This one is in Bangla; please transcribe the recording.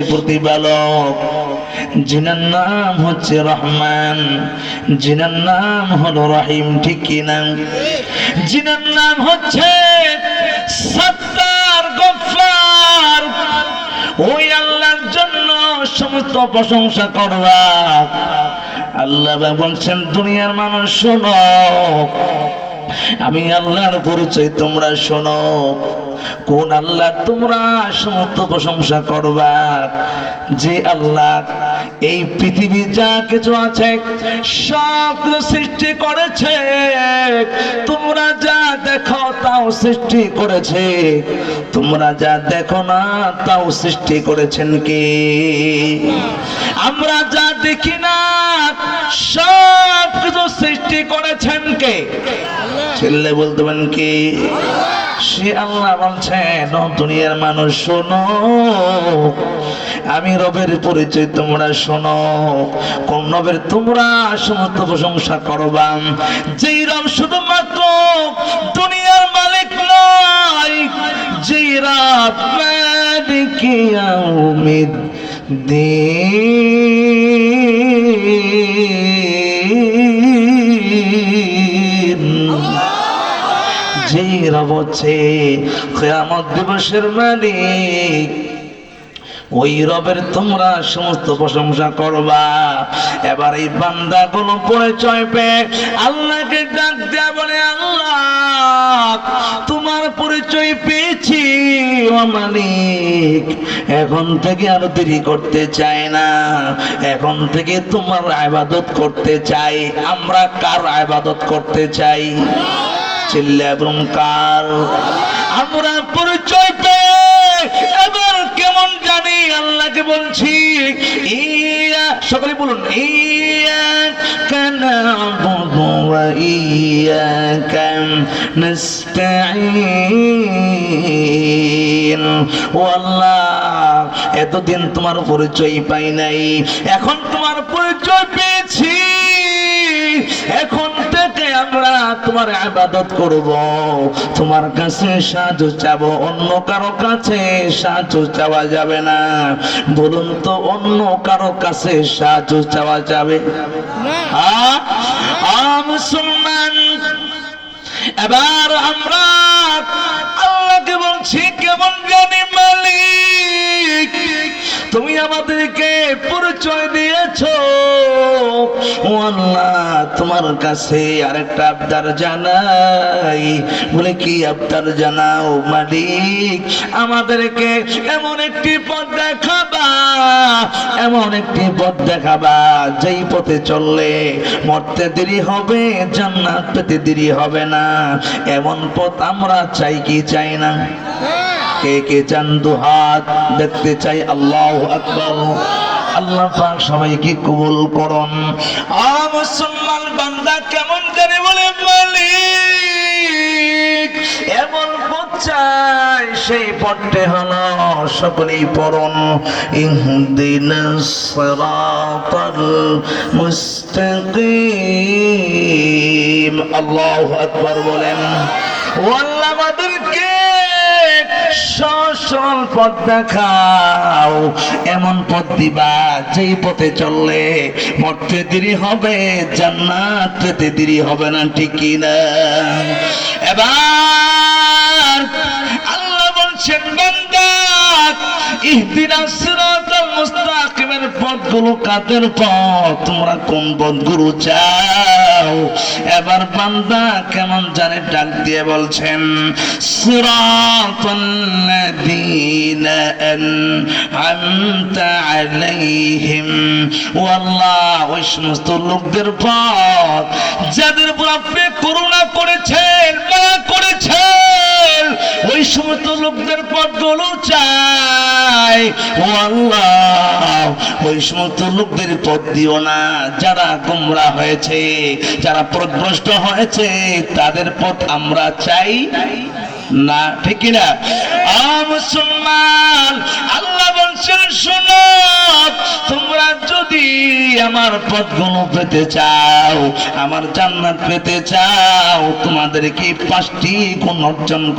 প্রতিপালক, যিনার নাম হচ্ছে রহমান, যিনার নাম হলো রহিম, ঠিক কিনা? যিনার নাম হচ্ছে সত্তার, গফফার, ওই আল্লাহর জন্য সমস্ত প্রশংসা করবা। আল্লাহ বলছেন, দুনিয়ার মানুষ শোনো, আমি আল্লাহর পরিচয় তোমরা শোনো। কোন আল্লাহ তোমরা সমস্ত প্রশংসা করবা? যে আল্লাহ এই পৃথিবী যা কিছু আছে সব সৃষ্টি করেছে, তোমরা যা দেখো তাও সৃষ্টি করেছে, তোমরা যা দেখো না তাও সৃষ্টি করেছেন কে? আমরা যা দেখি না সব কিছু সৃষ্টি করেছেন কে? ছেলে বলতে পারেন কে? সে আল্লাহ বলছেন, দুনিয়ার মানুষ শোনো, আমি রবের পরিচয় তোমরা শোনো। কোন রবের তোমরা সমস্ত প্রশংসা করবা? যেই রব শুধুমাত্র দুনিয়ার মালিক নয়, যেই রব মালিক ইয়াউমিদ্দিন, যেই রব হচ্ছে কিয়ামত দিবসের মালিক, ওই রবের তোমরা সমস্ত প্রশংসা করবা। এবার এই বান্দাগুলো পরিচয় পেয়ে আল্লাহকে ডাক দেয়া বলে, আল্লাহ তোমার পরিচয় পেয়েছি ও মালিক, এখন থেকে আর দেরি করতে চাই না, এখন থেকে তোমার ইবাদত করতে চাই। আমরা কার ইবাদত করতে চাই? চিল্লা বলুন কার? আমরা পরিচয় পেয়ে এবার কেমন জানি আল্লাহকে বলছি, ইয়া, সকলে বলুন, ইয়াকা না'বুদু ওয়া ইয়াকা নাস্তাঈন। ও আল্লাহ, এতদিন তোমার পরিচয় পাই নাই, এখন তোমার পরিচয় পেয়েছি, এখন থেকে আমরা তোমার ইবাদত করব, তোমার কাছে সাহায্য চাবো, অন্য কারো কাছে সাহায্য চাওয়া যাবে না। বলুন তো, অন্য কারো কাছে সাহায্য চাওয়া যাবে না? মুসলমান, এবার আমরা আল্লাহকে বলছি, কেমন জানি মালিক তুমি আমাদেরকে পরিচয় দিয়েছো, ও আল্লাহ তোমার কাছে আরেকটা আবদার জানাই। বলে, কি আবদার জানাও মালিক? আমাদেরকে এমন একটি পথ দেখাবা, এমন একটি পথ দেখাবা যেই পথে চললে মরতে দেরি হবে, জান্নাত পেতে দেরি হবে না। এমন পথ আমরা চাই কি চাই না? কে কে চান? দুহাত দেখতে চাই। আল্লাহু আকবার। আল্লাহ পাক সবাইকে কবুল করুন। মুসলমান বান্দা কেমন জানে বলে, মালিক এমন পথ চাই, সেই পথটি হলো, সকলেই পড়ুন, ইহদিনাস সিরাতাল মুস্তাকিম। আল্লাহু আকবার বলেন। ও আল্লাহ, আমাদেরকে সরল পথ দেখাও, এমন পথ দিবা যেই পথে চললে মরতে দেরি হবে, জান্নাত পেতে দেরি হবে না, ঠিক কিনা? এবার আল্লাহ বলছেন, বান্দা ইহদিনাস সিরাতাল মুস্তাকিমের পথগুলো কাদের পথ? তোমরা কোন পথগুলো চাও? এবার বান্দা কেমন জানে ডাক দিয়ে বলছেন, সিরাতাল্লাযীনা আন'আমতা আলাইহিম। ও আল্লাহ, ওই সমস্ত লোকদের পথ যাদের উপর আপনি করুণা করেছেন, দয়া করেছেন, ওই সমস্ত লোকদের পথগুলো চাই। ও আল্লাহ, ওই সমস্ত লোকদের পথ দিও না যারা গোমরাহ হয়েছে, যারা পথভ্রষ্ট হয়েছে, তাদের পথ আমরা চাই না, ঠিক কিনা? মুসলমান, আল্লাহ বলছেন, শোনো, তোমরা যদি আমার পথগুলো পেতে চাও, আমার জান্নাত পেতে চাও, তোমাদেরকে 5টি গুণ অর্জন করতে